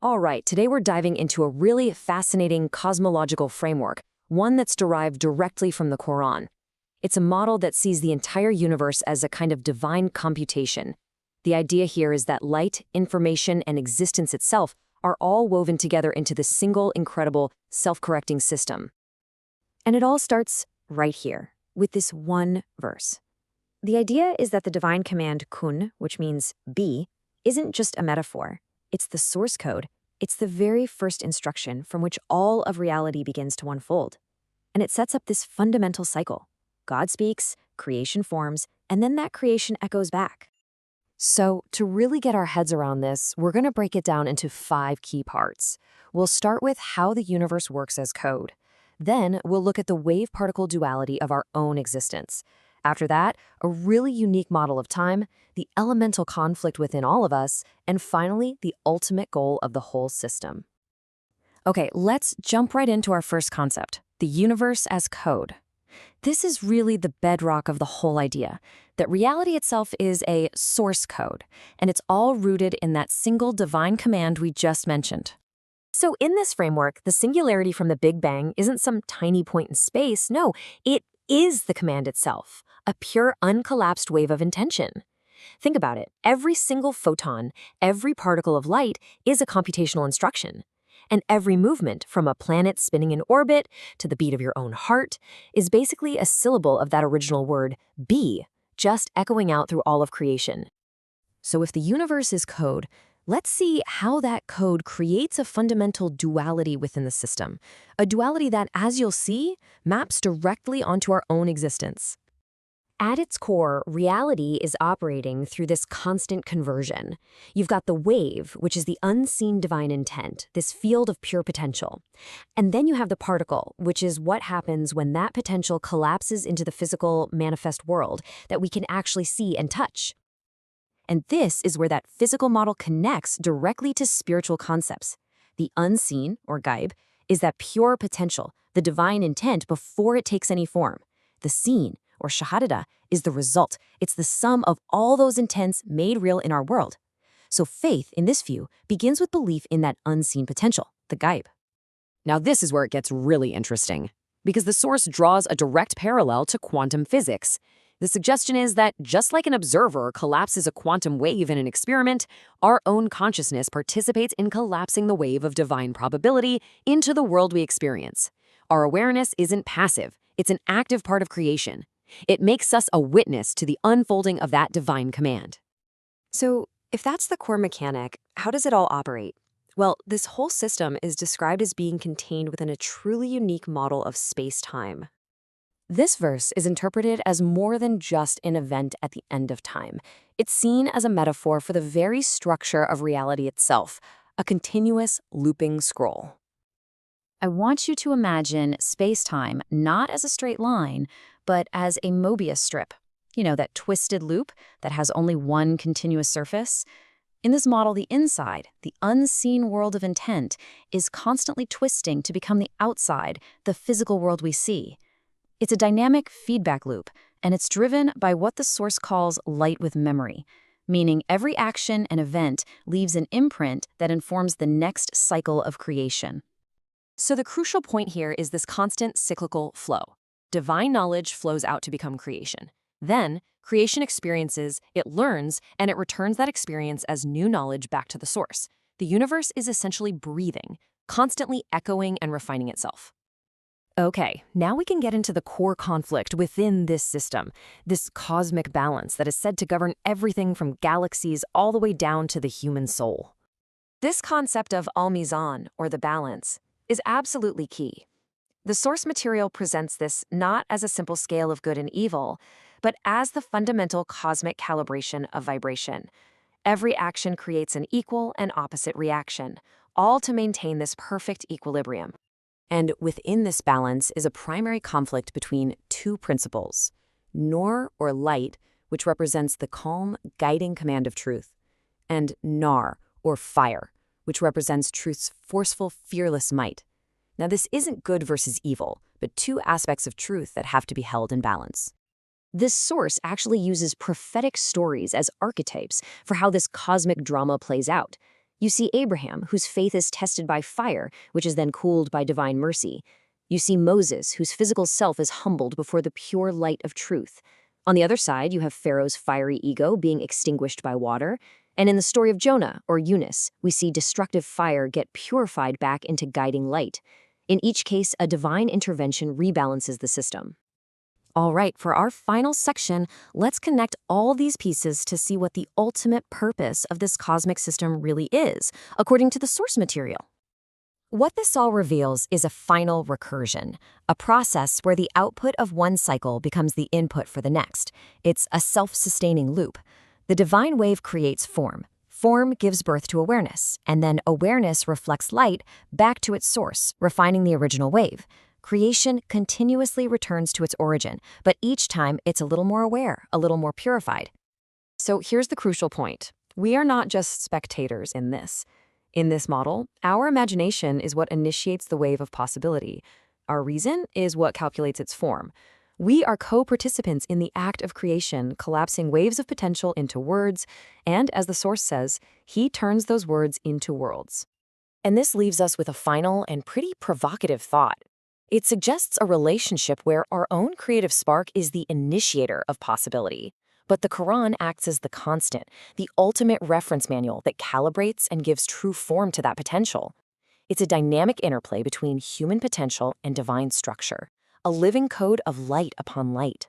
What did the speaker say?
All right, today we're diving into a really fascinating cosmological framework, one that's derived directly from the Quran. It's a model that sees the entire universe as a kind of divine computation. The idea here is that light, information, and existence itself are all woven together into this single, incredible, self-correcting system. And it all starts right here, with this one verse. The idea is that the divine command kun, which means be, isn't just a metaphor. It's the source code. It's the very first instruction from which all of reality begins to unfold. And it sets up this fundamental cycle. God speaks, creation forms, and then that creation echoes back. So, to really get our heads around this, we're going to break it down into 5 key parts. We'll start with how the universe works as code. Then, we'll look at the wave-particle duality of our own existence. After that, a really unique model of time, the elemental conflict within all of us, and finally, the ultimate goal of the whole system. Okay, let's jump right into our first concept, the universe as code. This is really the bedrock of the whole idea, that reality itself is a source code, and it's all rooted in that single divine command we just mentioned. So in this framework, the singularity from the Big Bang isn't some tiny point in space. No, it is the command itself, a pure uncollapsed wave of intention. Think about it. Every single photon, every particle of light is a computational instruction. And every movement, from a planet spinning in orbit to the beat of your own heart, is basically a syllable of that original word, be, just echoing out through all of creation. So if the universe is code, let's see how that code creates a fundamental duality within the system. A duality that, as you'll see, maps directly onto our own existence. At its core, reality is operating through this constant conversion. You've got the wave, which is the unseen divine intent, this field of pure potential. And then you have the particle, which is what happens when that potential collapses into the physical, manifest world that we can actually see and touch. And this is where that physical model connects directly to spiritual concepts. The unseen, or gaib, is that pure potential, the divine intent before it takes any form. The seen, or shahadada, is the result. It's the sum of all those intents made real in our world. So faith, in this view, begins with belief in that unseen potential, the gaib. Now this is where it gets really interesting, because the source draws a direct parallel to quantum physics. The suggestion is that just like an observer collapses a quantum wave in an experiment, our own consciousness participates in collapsing the wave of divine probability into the world we experience. Our awareness isn't passive, it's an active part of creation. It makes us a witness to the unfolding of that divine command. So, if that's the core mechanic, how does it all operate? Well, this whole system is described as being contained within a truly unique model of space-time. This verse is interpreted as more than just an event at the end of time. It's seen as a metaphor for the very structure of reality itself, a continuous looping scroll. I want you to imagine space-time not as a straight line, but as a Mobius strip. You know, that twisted loop that has only one continuous surface? In this model, the inside, the unseen world of intent, is constantly twisting to become the outside, the physical world we see. It's a dynamic feedback loop, and it's driven by what the source calls light with memory, meaning every action and event leaves an imprint that informs the next cycle of creation. So the crucial point here is this constant cyclical flow. Divine knowledge flows out to become creation. Then, creation experiences, it learns, and it returns that experience as new knowledge back to the source. The universe is essentially breathing, constantly echoing and refining itself. Okay, now we can get into the core conflict within this system, this cosmic balance that is said to govern everything from galaxies all the way down to the human soul. This concept of al-mizan, or the balance, is absolutely key. The source material presents this not as a simple scale of good and evil, but as the fundamental cosmic calibration of vibration. Every action creates an equal and opposite reaction, all to maintain this perfect equilibrium. And within this balance is a primary conflict between two principles, Nur, or light, which represents the calm, guiding command of truth, and Nar, or fire, which represents truth's forceful, fearless might. Now, this isn't good versus evil, but two aspects of truth that have to be held in balance. This source actually uses prophetic stories as archetypes for how this cosmic drama plays out. You see Abraham, whose faith is tested by fire, which is then cooled by divine mercy. You see Moses, whose physical self is humbled before the pure light of truth. On the other side, you have Pharaoh's fiery ego being extinguished by water. And in the story of Jonah, or Eunice, we see destructive fire get purified back into guiding light. In each case, a divine intervention rebalances the system. All right, for our final section, let's connect all these pieces to see what the ultimate purpose of this cosmic system really is, according to the source material. What this all reveals is a final recursion, a process where the output of one cycle becomes the input for the next. It's a self-sustaining loop. The divine wave creates form. Form gives birth to awareness, and then awareness reflects light back to its source, refining the original wave. Creation continuously returns to its origin, but each time it's a little more aware, a little more purified. So here's the crucial point. We are not just spectators in this. In this model, our imagination is what initiates the wave of possibility. Our reason is what calculates its form. We are co-participants in the act of creation, collapsing waves of potential into words, and as the source says, he turns those words into worlds. And this leaves us with a final and pretty provocative thought. It suggests a relationship where our own creative spark is the initiator of possibility. But the Quran acts as the constant, the ultimate reference manual that calibrates and gives true form to that potential. It's a dynamic interplay between human potential and divine structure, a living code of light upon light.